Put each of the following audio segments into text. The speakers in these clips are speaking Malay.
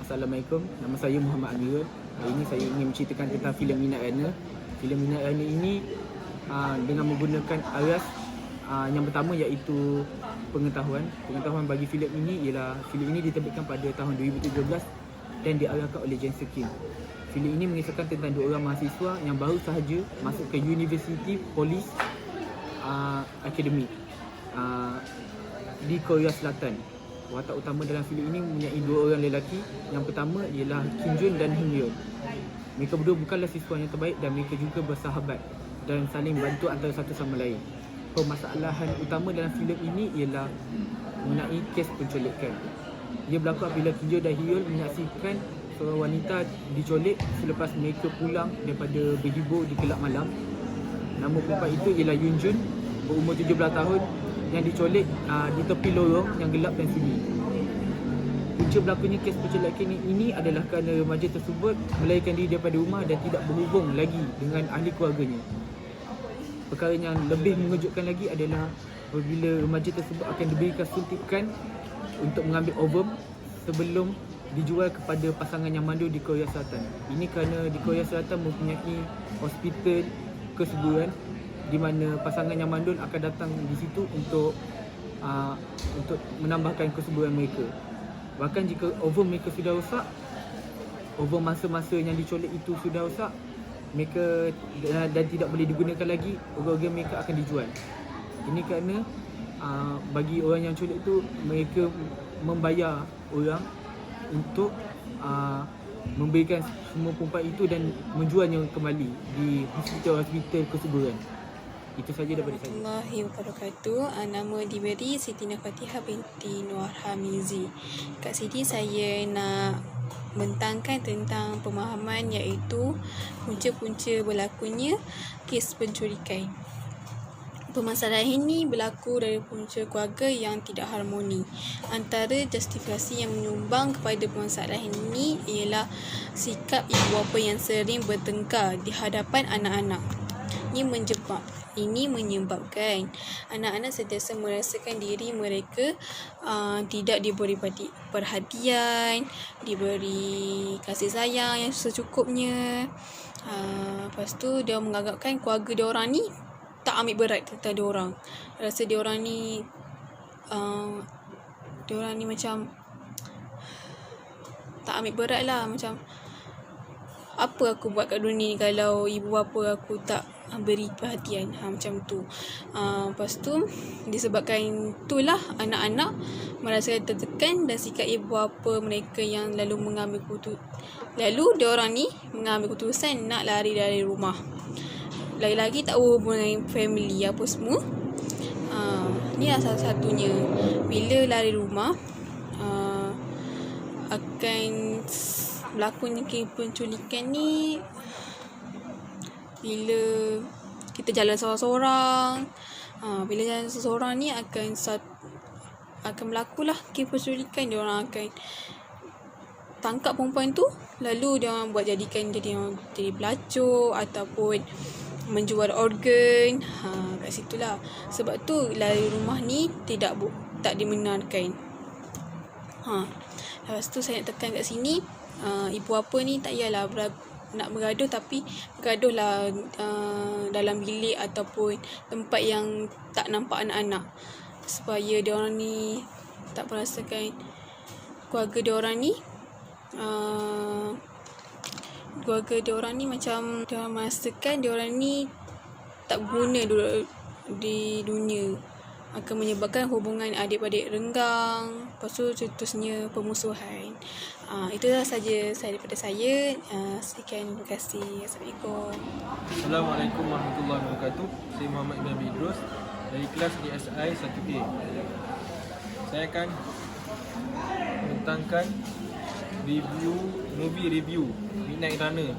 Assalamualaikum. Nama saya Muhammad Amirul. Hari ini saya ingin menceritakan tentang filem Minat Rana. Filem Minat Rana ini dengan menggunakan aras yang pertama iaitu pengetahuan. Pengetahuan bagi filem ini ialah filem ini diterbitkan pada tahun 2017 dan diarahkan oleh Jensen Kim. Filem ini mengisahkan tentang dua orang mahasiswa yang baru sahaja masuk ke University Police Academy di Korea Selatan. Watak utama dalam filem ini mempunyai dua orang lelaki. Yang pertama ialah Kim Jun dan Hyun Yeon. Mereka berdua bukanlah siswa yang terbaik dan mereka juga bersahabat dan saling bantu antara satu sama lain. Permasalahan utama dalam filem ini ialah mengenai kes penculikan. Ia berlaku apabila Kim Jun dan Hyun Yeon menyaksikan seorang wanita diculik selepas mereka pulang daripada berhibur di kelab malam. Nama perempuan itu ialah Yoon Jun, berumur 17 tahun, yang diculik di tepi lorong yang gelap dan sunyi. Punca berlakunya kes penculikan ini adalah kerana remaja tersebut melarikan diri daripada rumah dan tidak berhubung lagi dengan ahli keluarganya. Perkara yang lebih mengejutkan lagi adalah apabila remaja tersebut akan diberikan suntikan untuk mengambil ovum sebelum dijual kepada pasangan yang mandul di Korea Selatan. Ini kerana di Korea Selatan mempunyai hospital kesuburan di mana pasangan yang mandul akan datang di situ untuk menambahkan kesuburan mereka. Bahkan jika ovum mereka sudah rosak, ovum masa-masa yang diculik itu sudah rosak, mereka dan tidak boleh digunakan lagi, organ mereka akan dijual. Ini kerana bagi orang yang culik itu, mereka membayar orang untuk memberikan semua perempuan itu dan menjualnya kembali di hospital kesuburan. Itu saja daripada saya. Warahmatullahi wabarakatuh. Nama diberi Siti Fatihah binti Nur Hamizi. Kat sini saya nak bentangkan tentang pemahaman iaitu punca-punca berlakunya kes penculikan. Permasalahan ini berlaku dari punca keluarga yang tidak harmoni. Antara justifikasi yang menyumbang kepada permasalahan ini ialah sikap ibu bapa yang sering bertengkar di hadapan anak-anak. Ini menyebabkan anak-anak sentiasa merasakan diri mereka tidak diberi perhatian, diberi kasih sayang yang secukupnya. Lepas tu dia menganggapkan keluarga dia orang ni tak ambil berat tentang dia orang. Rasa dia orang ni macam tak ambil berat lah, macam apa aku buat kat dunia ni kalau ibu bapa aku tak beri perhatian, macam tu. Lepas tu disebabkan itulah anak-anak merasakan tertekan dan sikap ibu bapa mereka yang lalu dia orang ni mengambil keputusan nak lari dari rumah. Lagi-lagi tak berhubung dengan family apa semua. Ni lah salah satunya. Bila lari rumah akan berlakunya penculikan ni bila kita jalan seorang-seorang. Bila jalan seorang-seorang ni akan berlakulah kes penculikan. Dia orang akan tangkap perempuan tu, lalu dia orang buat jadi pelacur ataupun menjual organ. Kat situlah. Sebab tu lari rumah ni tak dibenarkan. Lepas tu saya nak tekan kat sini, ibu bapa ni tak payahlah nak bergaduh, tapi bergaduhlah dalam bilik ataupun tempat yang tak nampak anak-anak, supaya dia orang ni tak merasakan keluarga dia orang ni macam dia merasakan dia orang ni tak berguna di dunia, akan menyebabkan hubungan adik-beradik renggang, lepas tu cetusnya permusuhan. Itulah saja daripada saya. Sekian, terima kasih. Assalamualaikum. Assalamualaikum warahmatullahi wabarakatuh. Saya Muhammad Ibn Idrus dari kelas DSI 1A. Saya akan bentangkan movie review Midnight Runner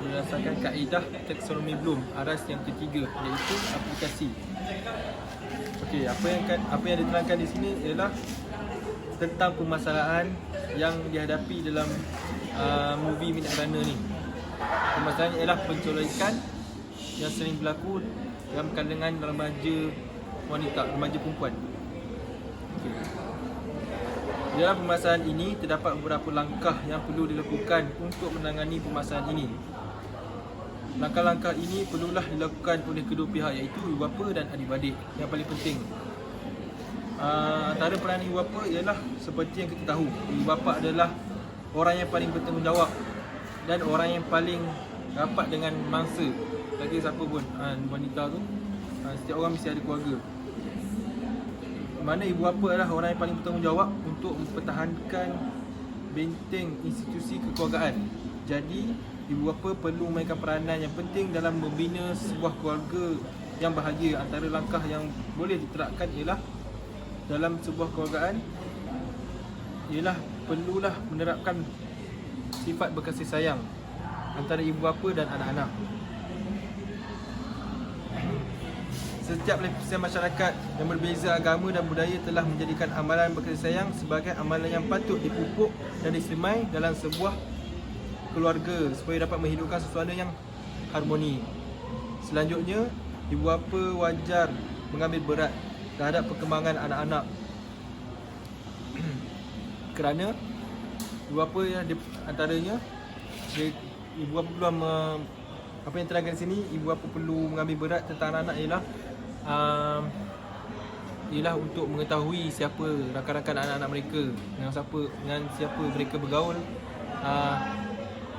berdasarkan kaedah taksonomi Bloom aras yang ketiga, iaitu aplikasi. Okey, apa yang diterangkan di sini ialah tentang permasalahan yang dihadapi dalam movie Midnight Runner ni. Permasalahan ialah penculikan yang sering berlaku dalam kalangan remaja wanita, remaja perempuan. Okay. Di dalam permasalahan ini, terdapat beberapa langkah yang perlu dilakukan untuk menangani permasalahan ini. Langkah-langkah ini perlulah dilakukan oleh kedua pihak, iaitu ibu bapa dan adik-beradik. Yang paling penting, antara peranan ibu bapa ialah seperti yang kita tahu, ibu bapa adalah orang yang paling bertanggungjawab dan orang yang paling rapat dengan mangsa. Tak kira siapa pun, wanita tu, setiap orang mesti ada keluarga. Mana ibu bapa adalah orang yang paling bertanggungjawab untuk mempertahankan benteng institusi kekeluargaan. Jadi, ibu bapa perlu memainkan peranan yang penting dalam membina sebuah keluarga yang bahagia. Antara langkah yang boleh diterapkan ialah dalam sebuah keluargaan ialah perlulah menerapkan sifat berkasih sayang antara ibu bapa dan anak-anak. Setiap lapisan masyarakat yang berbeza agama dan budaya telah menjadikan amalan berkasih sayang sebagai amalan yang patut dipupuk dan disemai dalam sebuah keluarga supaya dapat menghidupkan suasana yang harmoni. Selanjutnya, ibu bapa wajar mengambil berat terhadap perkembangan anak-anak kerana ibu bapa yang antaranya ibu bapa perlu apa yang terangkan di sini, ibu bapa perlu mengambil berat tentang anak-anak ialah untuk mengetahui siapa rakan-rakan anak-anak mereka, dengan siapa mereka bergaul,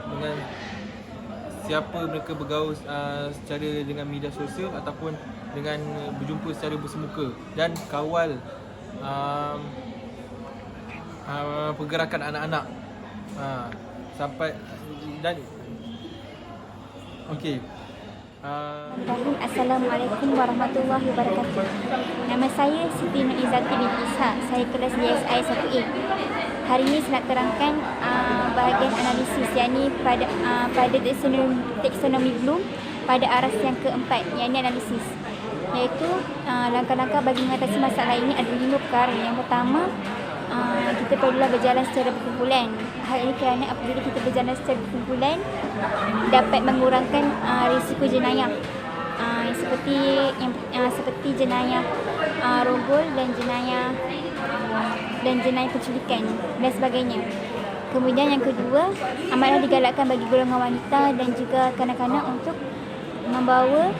dengan siapa mereka bergaul secara dengan media sosial ataupun dengan berjumpa secara bersemuka, dan kawal pergerakan anak-anak sampai dan okey. Assalamualaikum warahmatullahi wabarakatuh. Nama saya Siti Nur Izzati binti Ishak. Saya kelas DSI 1A. Hari ini saya nak terangkan bahagian analisis, yakni pada taksonomi Bloom pada aras yang keempat, yakni analisis. Iaitu langkah-langkah bagi mengatasi masalah ini ada 5 perkara. Yang pertama, kita perlulah berjalan secara berkumpulan. Hal ini kerana apabila kita berjalan secara berkumpulan dapat mengurangkan risiko jenayah seperti jenayah rogol dan jenayah penculikan dan sebagainya. Kemudian yang kedua, amatlah digalakkan bagi golongan wanita dan juga kanak-kanak untuk membawa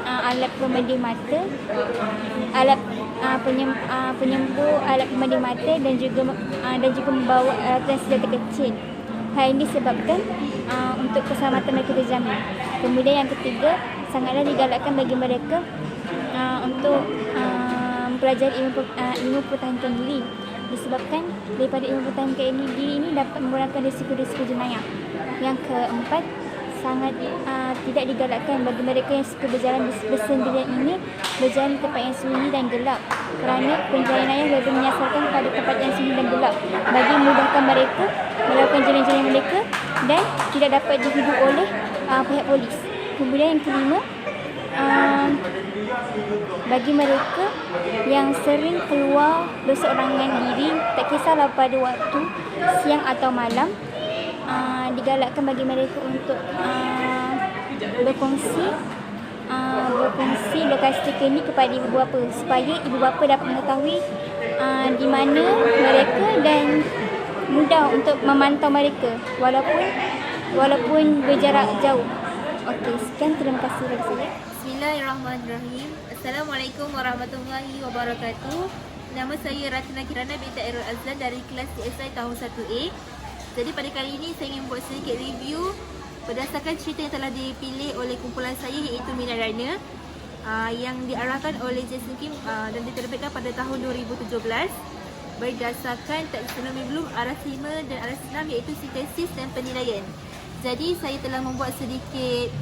alat pemedih mata, alat penyembuh alat pemedih mata dan juga membawa alat senjata kecil. Hal ini disebabkan untuk keselamatan mereka terjamin. Kemudian yang ketiga, sangatlah digalakkan bagi mereka untuk mempelajari ilmu pertahanan diri, disebabkan daripada ilmu pertahanan diri ini dapat mengurangkan risiko-risiko jenayah. Yang keempat, sangat tidak digalakkan bagi mereka yang suka berjalan bersendirian ini berjalan di tempat yang sunyi dan gelap, kerana penjenayah lebih menyasarkan pada tempat yang sunyi dan gelap bagi memudahkan mereka melakukan jenayah-jenayah mereka dan tidak dapat dihidu oleh pihak polis. Kemudian yang kelima, bagi mereka yang sering keluar berseorangan diri, tak kisahlah pada waktu siang atau malam, digalakkan bagi mereka untuk berkongsi lokasi ini kepada ibu bapa supaya ibu bapa dapat mengetahui di mana mereka dan mudah untuk memantau mereka walaupun berjarak jauh. Okey, sekian, terima kasih dari saya. Bismillahirrahmanirrahim. Assalamualaikum warahmatullahi wabarakatuh. Nama saya Ratna Kirana binti Airul Azlan dari kelas DSI tahun 1A. Jadi pada kali ini saya ingin buat sedikit review berdasarkan cerita yang telah dipilih oleh kumpulan saya, iaitu Minat Rana, yang diarahkan oleh Jason Kim dan diterbitkan pada tahun 2017 berdasarkan taksonomi Bloom aras 5 dan aras 6, iaitu sintesis dan penilaian. Jadi saya telah membuat sedikit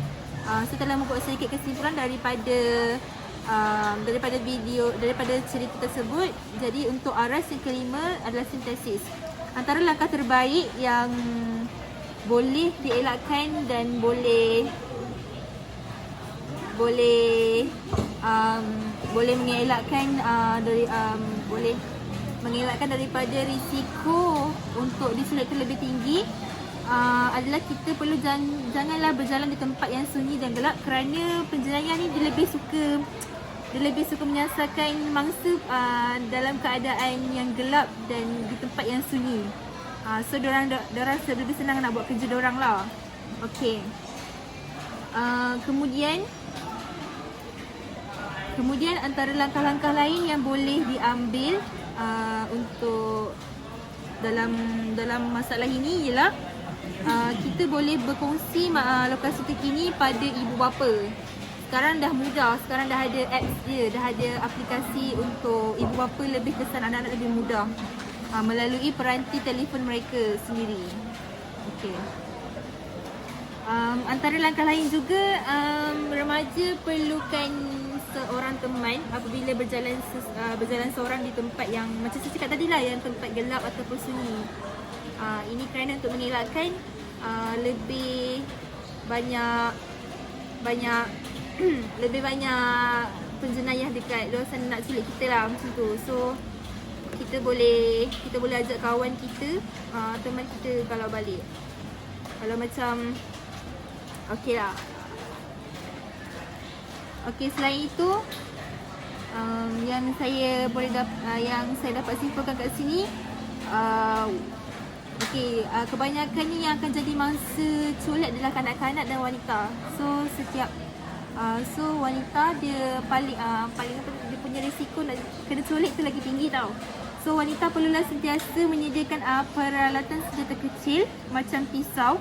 kesimpulan daripada cerita tersebut. Jadi untuk aras yang kelima adalah sintesis. Antara langkah terbaik yang boleh dielakkan dan boleh mengelakkan daripada risiko untuk diselekkan lebih tinggi adalah kita perlu janganlah berjalan di tempat yang sunyi dan gelap, kerana penjenayah ni dia lebih suka dia lebih suka menyiasatkan mangsa dalam keadaan yang gelap dan di tempat yang sunyi. So dorang lebih senang nak buat kerja dorang lah. Okay. Kemudian antara langkah-langkah lain yang boleh diambil untuk dalam masalah ini ialah kita boleh berkongsi lokasi terkini pada ibu bapa. Sekarang dah mudah, sekarang dah ada apps dia, dah ada aplikasi untuk ibu bapa lebih kesan anak-anak lebih mudah melalui peranti telefon mereka sendiri. Okey. Antara langkah lain juga, remaja perlukan seorang teman apabila berjalan seorang di tempat yang macam saya cakap tadi lah, yang tempat gelap ataupun sunyi. Ini kerana untuk mengelakkan lebih banyak lebih banyak penjenayah dekat luar sana nak culik kita lah, macam tu. So kita boleh ajak kawan kita, teman kita kalau balik. Kalau macam okey lah. Okey, selain itu yang saya dapat simpulkan kat sini, kebanyakannya yang akan jadi mangsa culik adalah kanak-kanak dan wanita. So wanita dia paling dia punya risiko nak kena culik tu lagi tinggi tau. So wanita perlulah sentiasa menyediakan peralatan senjata kecil macam pisau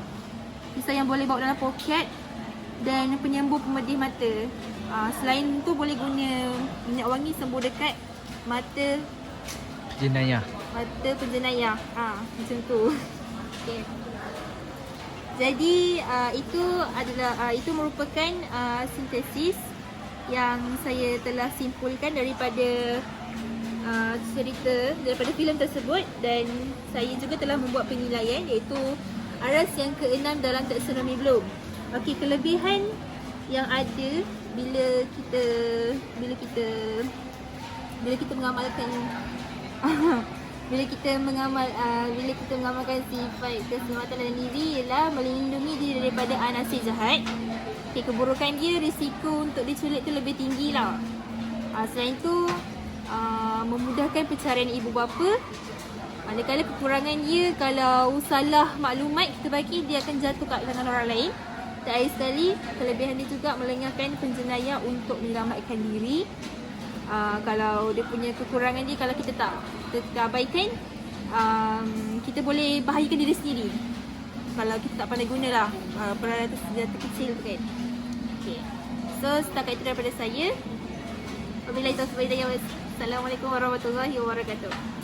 yang boleh bawa dalam poket dan penyembuh pemedih mata. Selain tu boleh guna minyak wangi sembuh dekat mata Jenayah. Mata penjenayah. Macam tu. Okay. Jadi itu merupakan sintesis yang saya telah simpulkan daripada cerita daripada filem tersebut, dan saya juga telah membuat penilaian iaitu aras yang ke-6 dalam taksonomi Bloom. Okey, kelebihan yang ada bila kita mengamalkan bila kita mengamalkan sifat keselamatan dalam diri ialah melindungi diri daripada anasir jahat. Okay, keburukan dia, risiko untuk diculik tu lebih tinggi lah. Selain tu memudahkan pencarian ibu bapa. Manakala kekurangan dia, kalau salah maklumat kita bagi, dia akan jatuh kat tangan orang lain. Terakhir sekali, kelebihan dia juga melengahkan penjenayah untuk menyelamatkan diri. Kalau dia punya kekurangan dia, kalau kita abaikan, kita boleh bahayakan diri sendiri kalau kita tak pandai gunalah peralatan senjata kecil tu kan. Okay. So setakat itu daripada saya. Wabillahi taufiq wal hidayah. Assalamualaikum warahmatullahi wabarakatuh.